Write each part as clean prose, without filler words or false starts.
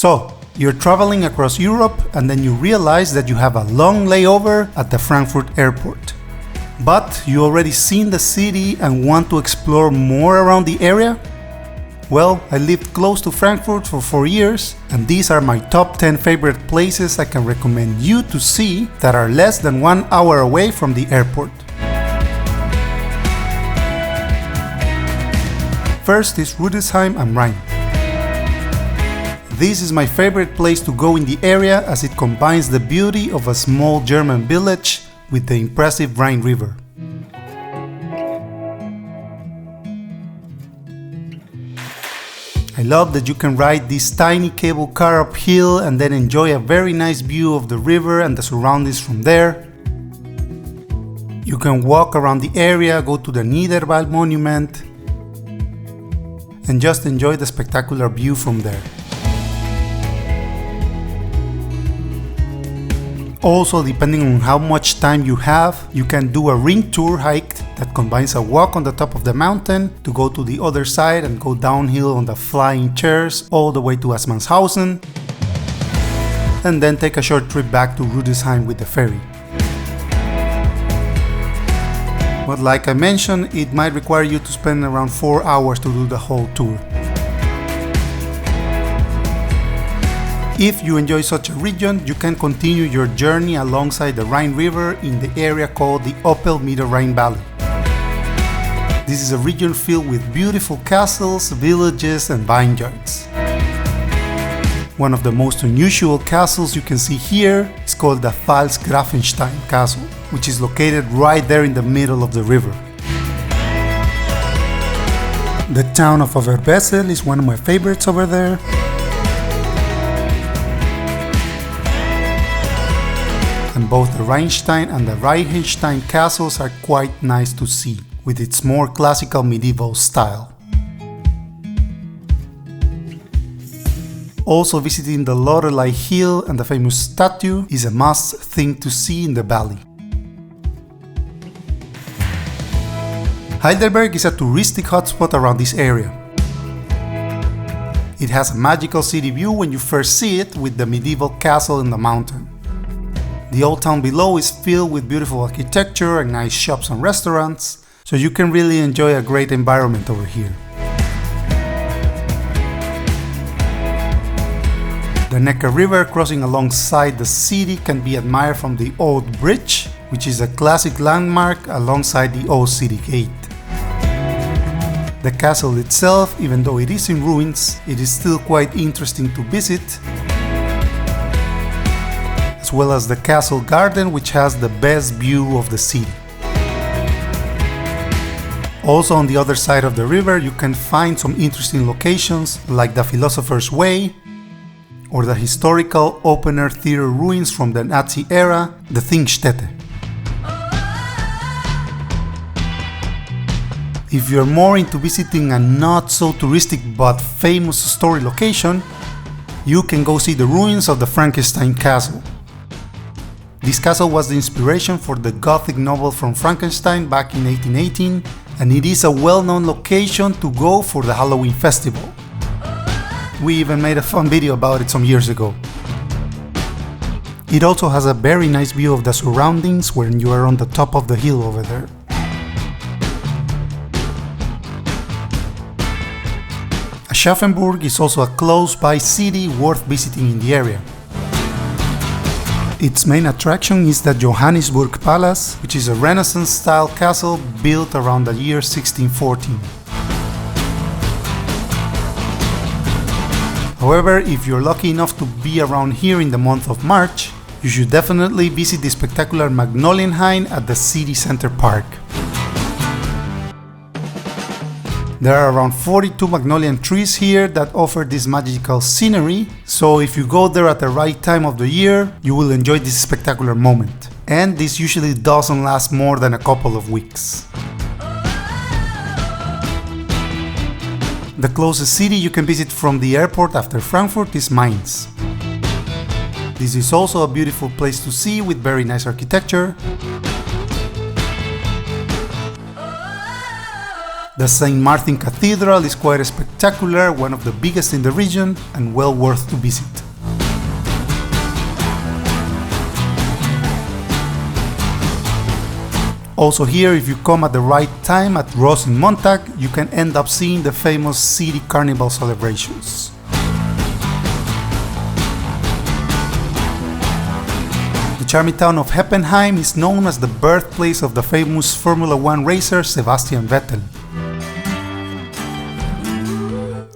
So, you're traveling across Europe and then you realize that you have a long layover at the Frankfurt Airport. But you already seen the city and want to explore more around the area? Well, I lived close to Frankfurt for 4 years, and these are my top 10 favorite places I can recommend you to see that are less than 1 hour away from the airport. First is Rudesheim am Rhein. This is my favorite place to go in the area as it combines the beauty of a small German village with the impressive Rhine River. I love that you can ride this tiny cable car uphill and then enjoy a very nice view of the river and the surroundings from there. You can walk around the area, go to the Niederwald monument, and just enjoy the spectacular view from there. Also, depending on how much time you have, you can do a ring tour hike that combines a walk on the top of the mountain to go to the other side and go downhill on the flying chairs all the way to Assmannshausen, and then take a short trip back to Rudesheim with the ferry. But like I mentioned, it might require you to spend around 4 hours to do the whole tour. If you enjoy such a region, you can continue your journey alongside the Rhine River in the area called the Oppel Mittelrhein Valley. This is a region filled with beautiful castles, villages and vineyards. One of the most unusual castles you can see here is called the Pfalzgrafenstein Castle, which is located right there in the middle of the river. The town of Overbessel is one of my favorites over there. And both the Rheinstein and the Reichenstein castles are quite nice to see, with its more classical medieval style. Also, visiting the Lorelei Hill and the famous statue is a must thing to see in the valley. Heidelberg is a touristic hotspot around this area. It has a magical city view when you first see it, with the medieval castle in the mountain. The old town below is filled with beautiful architecture and nice shops and restaurants, so you can really enjoy a great environment over here. The Neckar River crossing alongside the city can be admired from the Old Bridge, which is a classic landmark alongside the Old City Gate. The castle itself, even though it is in ruins, it is still quite interesting to visit, as well as the castle garden, which has the best view of the city. Also, on the other side of the river, you can find some interesting locations like the Philosopher's Way or the historical open-air theater ruins from the Nazi era, the Thingstätte. If you're more into visiting a not so touristic but famous story location, you can go see the ruins of the Frankenstein Castle. This castle was the inspiration for the Gothic novel from Frankenstein back in 1818, and it is a well-known location to go for the Halloween festival. We even made a fun video about it some years ago. It also has a very nice view of the surroundings when you are on the top of the hill over there. Aschaffenburg is also a close-by city worth visiting in the area. Its main attraction is the Johannisburg Palace, which is a Renaissance-style castle built around the year 1614. However, if you're lucky enough to be around here in the month of March, you should definitely visit the spectacular Magnolienhain at the city center park. There are around 42 magnolian trees here that offer this magical scenery, so if you go there at the right time of the year, you will enjoy this spectacular moment. And this usually doesn't last more than a couple of weeks. The closest city you can visit from the airport after Frankfurt is Mainz. This is also a beautiful place to see with very nice architecture. The St. Martin Cathedral is quite spectacular, one of the biggest in the region and well worth to visit. Also here, if you come at the right time at Rosenmontag, you can end up seeing the famous city carnival celebrations. The charming town of Heppenheim is known as the birthplace of the famous Formula 1 racer Sebastian Vettel.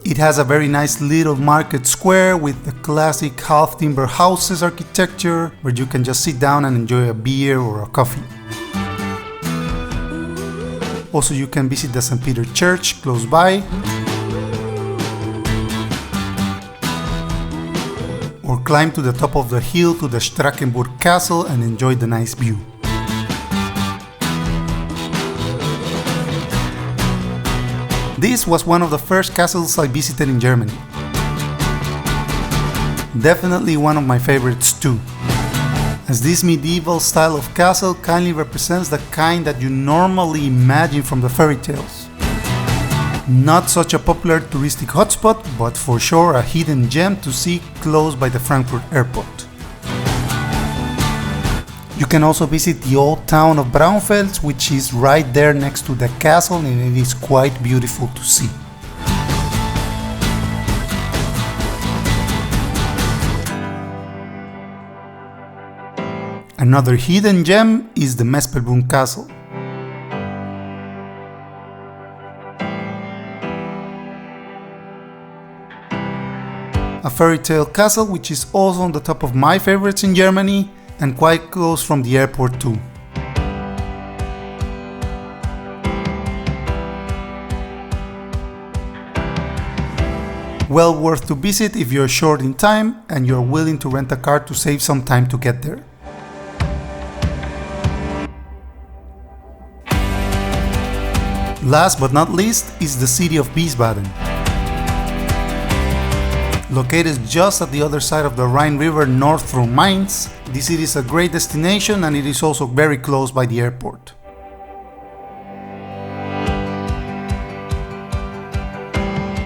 It has a very nice little market square with the classic half-timber houses architecture, where you can just sit down and enjoy a beer or a coffee. Also, you can visit the St. Peter Church close by, or climb to the top of the hill to the Starkenburg Castle and enjoy the nice view. This was one of the first castles I visited in Germany. Definitely one of my favorites too, as this medieval style of castle kindly represents the kind that you normally imagine from the fairy tales. Not such a popular touristic hotspot, but for sure a hidden gem to see close by the Frankfurt Airport. You can also visit the old town of Braunfels, which is right there next to the castle, and it is quite beautiful to see. Another hidden gem is the Mespelbrunn Castle. A fairy tale castle which is also on the top of my favorites in Germany and quite close from the airport too. Well worth to visit if you're short in time and you're willing to rent a car to save some time to get there. Last but not least is the city of Wiesbaden. Located just at the other side of the Rhine River north from Mainz, this city is a great destination and it is also very close by the airport.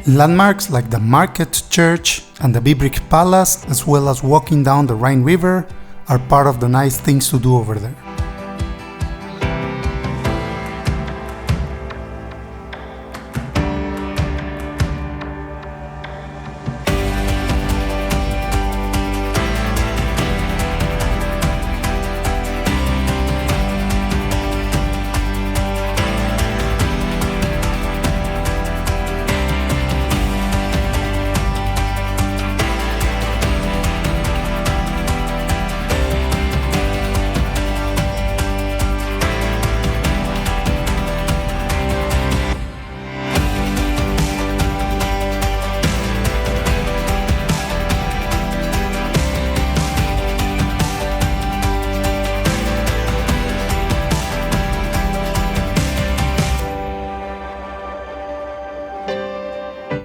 Landmarks like the Market Church and the Biebrich Palace, as well as walking down the Rhine River, are part of the nice things to do over there.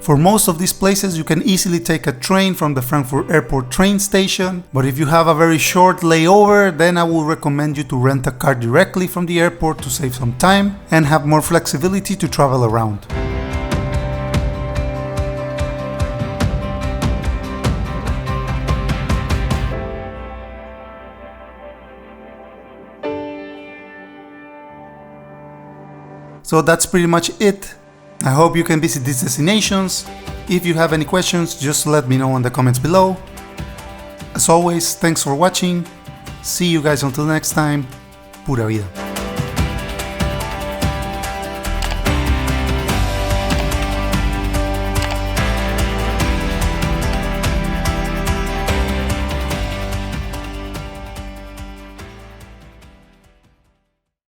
For most of these places you can easily take a train from the Frankfurt Airport train station, but if you have a very short layover, then I would recommend you to rent a car directly from the airport to save some time and have more flexibility to travel around. So that's pretty much it. I hope you can visit these destinations. If you have any questions, just let me know in the comments below. As always, thanks for watching. See you guys until next time. Pura vida.